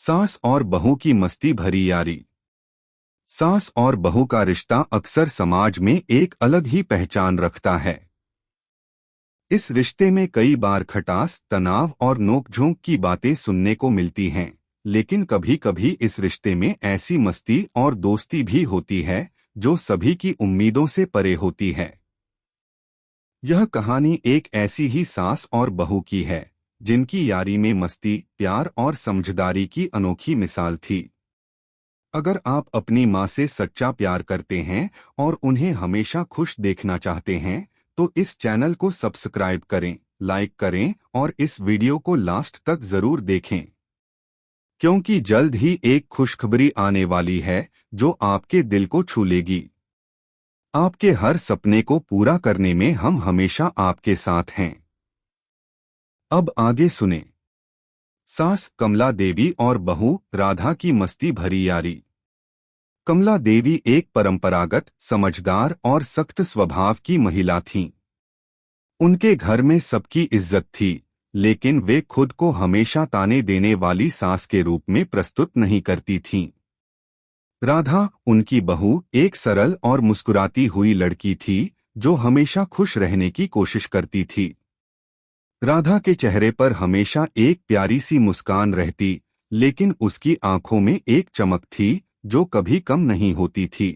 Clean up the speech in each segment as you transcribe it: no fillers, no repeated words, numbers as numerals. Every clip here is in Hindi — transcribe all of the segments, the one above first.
सास और बहू की मस्ती भरी यारी। सास और बहू का रिश्ता अक्सर समाज में एक अलग ही पहचान रखता है। इस रिश्ते में कई बार खटास, तनाव और नोकझोंक की बातें सुनने को मिलती हैं, लेकिन कभी कभी इस रिश्ते में ऐसी मस्ती और दोस्ती भी होती है जो सभी की उम्मीदों से परे होती है। यह कहानी एक ऐसी ही सास और बहू की है जिनकी यारी में मस्ती, प्यार और समझदारी की अनोखी मिसाल थी। अगर आप अपनी माँ से सच्चा प्यार करते हैं और उन्हें हमेशा खुश देखना चाहते हैं, तो इस चैनल को सब्सक्राइब करें, लाइक करें और इस वीडियो को लास्ट तक जरूर देखें, क्योंकि जल्द ही एक खुशखबरी आने वाली है जो आपके दिल को छू लेगी। आपके हर सपने को पूरा करने में हम हमेशा आपके साथ हैं। अब आगे सुने। सास कमला देवी और बहू राधा की मस्ती भरी यारी। कमला देवी एक परंपरागत, समझदार और सख्त स्वभाव की महिला थीं। उनके घर में सबकी इज्जत थी, लेकिन वे खुद को हमेशा ताने देने वाली सास के रूप में प्रस्तुत नहीं करती थीं। राधा, उनकी बहू, एक सरल और मुस्कुराती हुई लड़की थी जो हमेशा खुश रहने की कोशिश करती थी। राधा के चेहरे पर हमेशा एक प्यारी सी मुस्कान रहती, लेकिन उसकी आंखों में एक चमक थी जो कभी कम नहीं होती थी।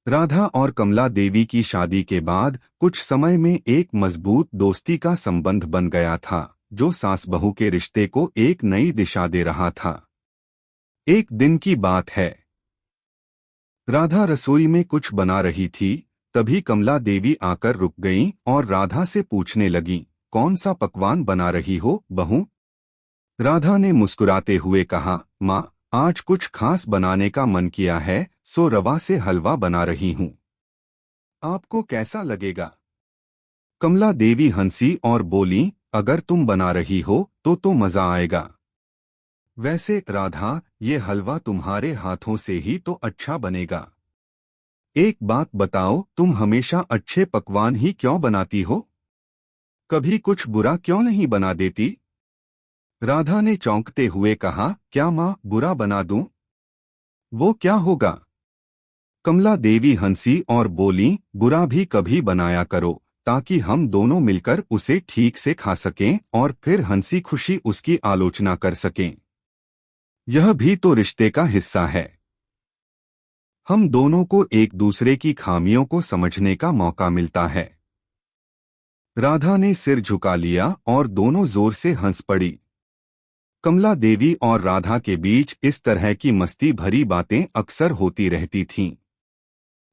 राधा और कमला देवी की शादी के बाद कुछ समय में एक मजबूत दोस्ती का संबंध बन गया था, जो सास बहू के रिश्ते को एक नई दिशा दे रहा था। एक दिन की बात है। राधा रसोई में कुछ बना रही थी, तभी कमला देवी आकर रुक गईं और राधा से पूछने लगीं, कौन सा पकवान बना रही हो बहू? राधा ने मुस्कुराते हुए कहा, माँ, आज कुछ खास बनाने का मन किया है, सो रवा से हलवा बना रही हूँ। आपको कैसा लगेगा? कमला देवी हंसी और बोली, अगर तुम बना रही हो तो मजा आएगा। वैसे राधा, ये हलवा तुम्हारे हाथों से ही तो अच्छा बनेगा। एक बात बताओ, तुम हमेशा अच्छे पकवान ही क्यों बनाती हो? कभी कुछ बुरा क्यों नहीं बना देती? राधा ने चौंकते हुए कहा, क्या माँ, बुरा बना दूं? वो क्या होगा? कमला देवी हंसी और बोली, बुरा भी कभी बनाया करो, ताकि हम दोनों मिलकर उसे ठीक से खा सकें और फिर हंसी खुशी उसकी आलोचना कर सकें। यह भी तो रिश्ते का हिस्सा है। हम दोनों को एक दूसरे की खामियों को समझने का मौका मिलता है। राधा ने सिर झुका लिया और दोनों जोर से हंस पड़ी। कमला देवी और राधा के बीच इस तरह की मस्ती भरी बातें अक्सर होती रहती थीं।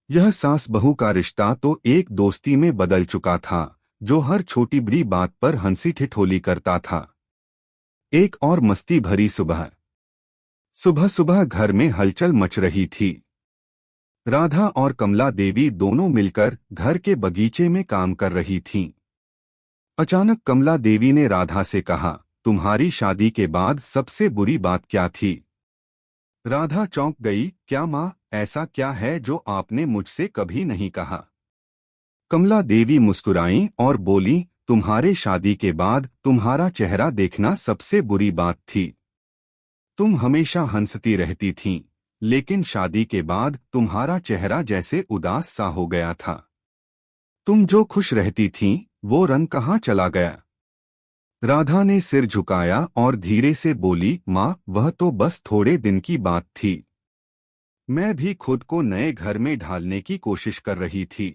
यह सास बहू का रिश्ता तो एक दोस्ती में बदल चुका था, जो हर छोटी बड़ी बात पर हंसी ठिठोली करता था। एक और मस्ती भरी सुबह। सुबह सुबह घर में हलचल मच रही थी। राधा और कमला देवी दोनों मिलकर घर के बगीचे में काम कर रही थीं। अचानक कमला देवी ने राधा से कहा, तुम्हारी शादी के बाद सबसे बुरी बात क्या थी? राधा चौंक गई, क्या माँ, ऐसा क्या है जो आपने मुझसे कभी नहीं कहा? कमला देवी मुस्कुराईं और बोली, तुम्हारे शादी के बाद तुम्हारा चेहरा देखना सबसे बुरी बात थी। तुम हमेशा हंसती रहती थीं, लेकिन शादी के बाद तुम्हारा चेहरा जैसे उदास सा हो गया था। तुम जो खुश रहती थीं, वो रंग कहाँ चला गया? राधा ने सिर झुकाया और धीरे से बोली, माँ, वह तो बस थोड़े दिन की बात थी। मैं भी खुद को नए घर में ढालने की कोशिश कर रही थी।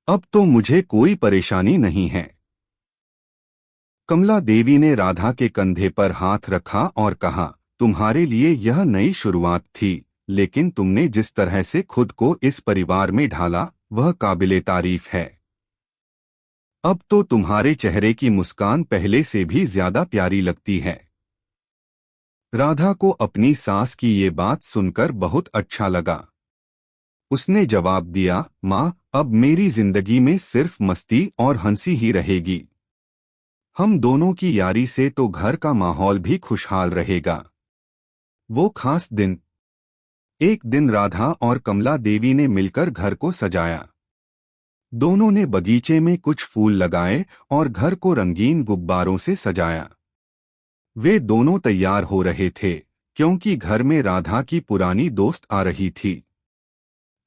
अब तो मुझे कोई परेशानी नहीं है। कमला देवी ने राधा के कंधे पर हाथ रखा और कहा, तुम्हारे लिए यह नई शुरुआत थी, लेकिन तुमने जिस तरह से खुद को इस परिवार में ढाला, वह काबिले तारीफ है। अब तो तुम्हारे चेहरे की मुस्कान पहले से भी ज्यादा प्यारी लगती है। राधा को अपनी सास की ये बात सुनकर बहुत अच्छा लगा। उसने जवाब दिया, माँ, अब मेरी जिंदगी में सिर्फ मस्ती और हंसी ही रहेगी। हम दोनों की यारी से तो घर का माहौल भी खुशहाल रहेगा। वो खास दिन। एक दिन राधा और कमला देवी ने मिलकर घर को सजाया। दोनों ने बगीचे में कुछ फूल लगाए और घर को रंगीन गुब्बारों से सजाया। वे दोनों तैयार हो रहे थे क्योंकि घर में राधा की पुरानी दोस्त आ रही थी।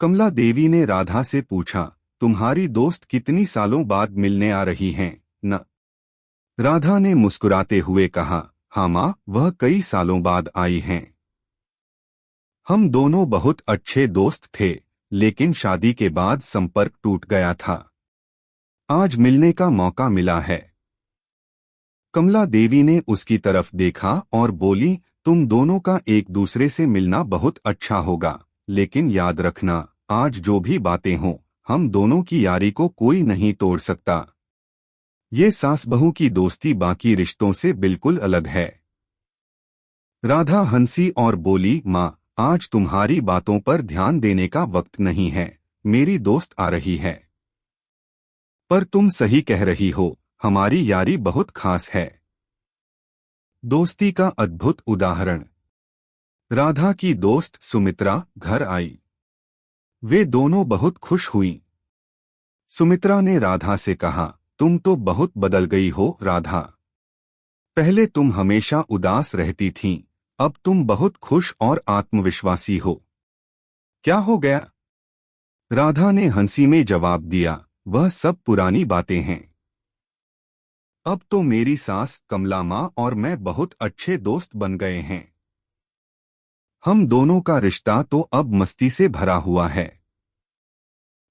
कमला देवी ने राधा से पूछा, तुम्हारी दोस्त कितनी सालों बाद मिलने आ रही हैं न? राधा ने मुस्कुराते हुए कहा, हाँ माँ, वह कई सालों बाद आई हैं। हम दोनों बहुत अच्छे दोस्त थे, लेकिन शादी के बाद संपर्क टूट गया था। आज मिलने का मौका मिला है। कमला देवी ने उसकी तरफ देखा और बोली, तुम दोनों का एक दूसरे से मिलना बहुत अच्छा होगा, लेकिन याद रखना, आज जो भी बातें हों, हम दोनों की यारी को कोई नहीं तोड़ सकता। ये सास बहू की दोस्ती बाकी रिश्तों से बिल्कुल अलग है। राधा हंसी और बोली, माँ, आज तुम्हारी बातों पर ध्यान देने का वक्त नहीं है, मेरी दोस्त आ रही है। पर तुम सही कह रही हो, हमारी यारी बहुत खास है। दोस्ती का अद्भुत उदाहरण। राधा की दोस्त सुमित्रा घर आई। वे दोनों बहुत खुश हुईं। सुमित्रा ने राधा से कहा, तुम तो बहुत बदल गई हो राधा। पहले तुम हमेशा उदास रहती थीं, अब तुम बहुत खुश और आत्मविश्वासी हो। क्या हो गया? राधा ने हंसी में जवाब दिया, वह सब पुरानी बातें हैं। अब तो मेरी सास कमला माँ और मैं बहुत अच्छे दोस्त बन गए हैं। हम दोनों का रिश्ता तो अब मस्ती से भरा हुआ है।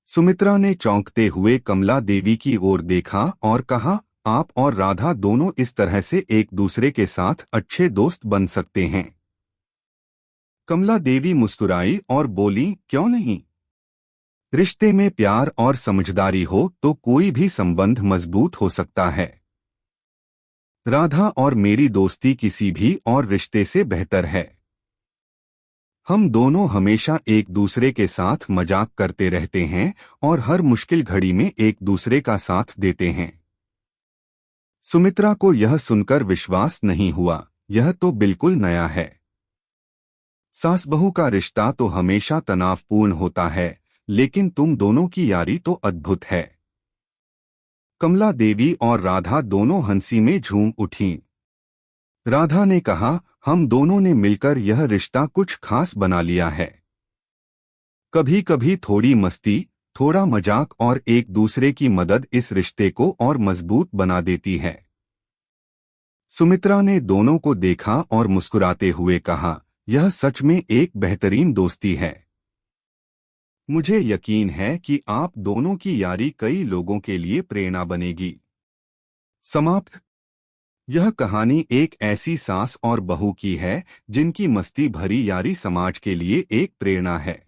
सुमित्रा ने चौंकते हुए कमला देवी की ओर देखा और कहा, आप और राधा दोनों इस तरह से एक दूसरे के साथ अच्छे दोस्त बन सकते हैं। कमला देवी मुस्कुराई और बोली, क्यों नहीं? रिश्ते में प्यार और समझदारी हो तो कोई भी संबंध मजबूत हो सकता है। राधा और मेरी दोस्ती किसी भी और रिश्ते से बेहतर है। हम दोनों हमेशा एक दूसरे के साथ मजाक करते रहते हैं और हर मुश्किल घड़ी में एक दूसरे का साथ देते हैं। सुमित्रा को यह सुनकर विश्वास नहीं हुआ, यह तो बिल्कुल नया है। सास बहू का रिश्ता तो हमेशा तनावपूर्ण होता है, लेकिन तुम दोनों की यारी तो अद्भुत है। कमला देवी और राधा दोनों हंसी में झूम उठीं। राधा ने कहा, हम दोनों ने मिलकर यह रिश्ता कुछ खास बना लिया है। कभी कभी थोड़ी मस्ती, थोड़ा मजाक और एक दूसरे की मदद इस रिश्ते को और मजबूत बना देती है। सुमित्रा ने दोनों को देखा और मुस्कुराते हुए कहा, यह सच में एक बेहतरीन दोस्ती है। मुझे यकीन है कि आप दोनों की यारी कई लोगों के लिए प्रेरणा बनेगी। समाप्त। यह कहानी एक ऐसी सास और बहू की है जिनकी मस्ती भरी यारी समाज के लिए एक प्रेरणा है।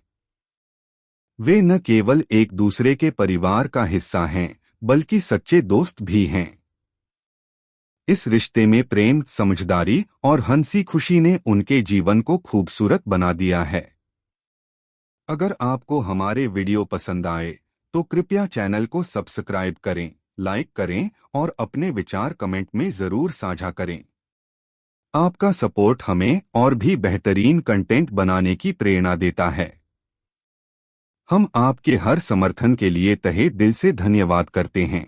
वे न केवल एक दूसरे के परिवार का हिस्सा हैं, बल्कि सच्चे दोस्त भी हैं। इस रिश्ते में प्रेम, समझदारी और हंसी खुशी ने उनके जीवन को खूबसूरत बना दिया है। अगर आपको हमारे वीडियो पसंद आए तो कृपया चैनल को सब्सक्राइब करें, लाइक करें और अपने विचार कमेंट में जरूर साझा करें। आपका सपोर्ट हमें और भी बेहतरीन कंटेंट बनाने की प्रेरणा देता है। हम आपके हर समर्थन के लिए तहे दिल से धन्यवाद करते हैं।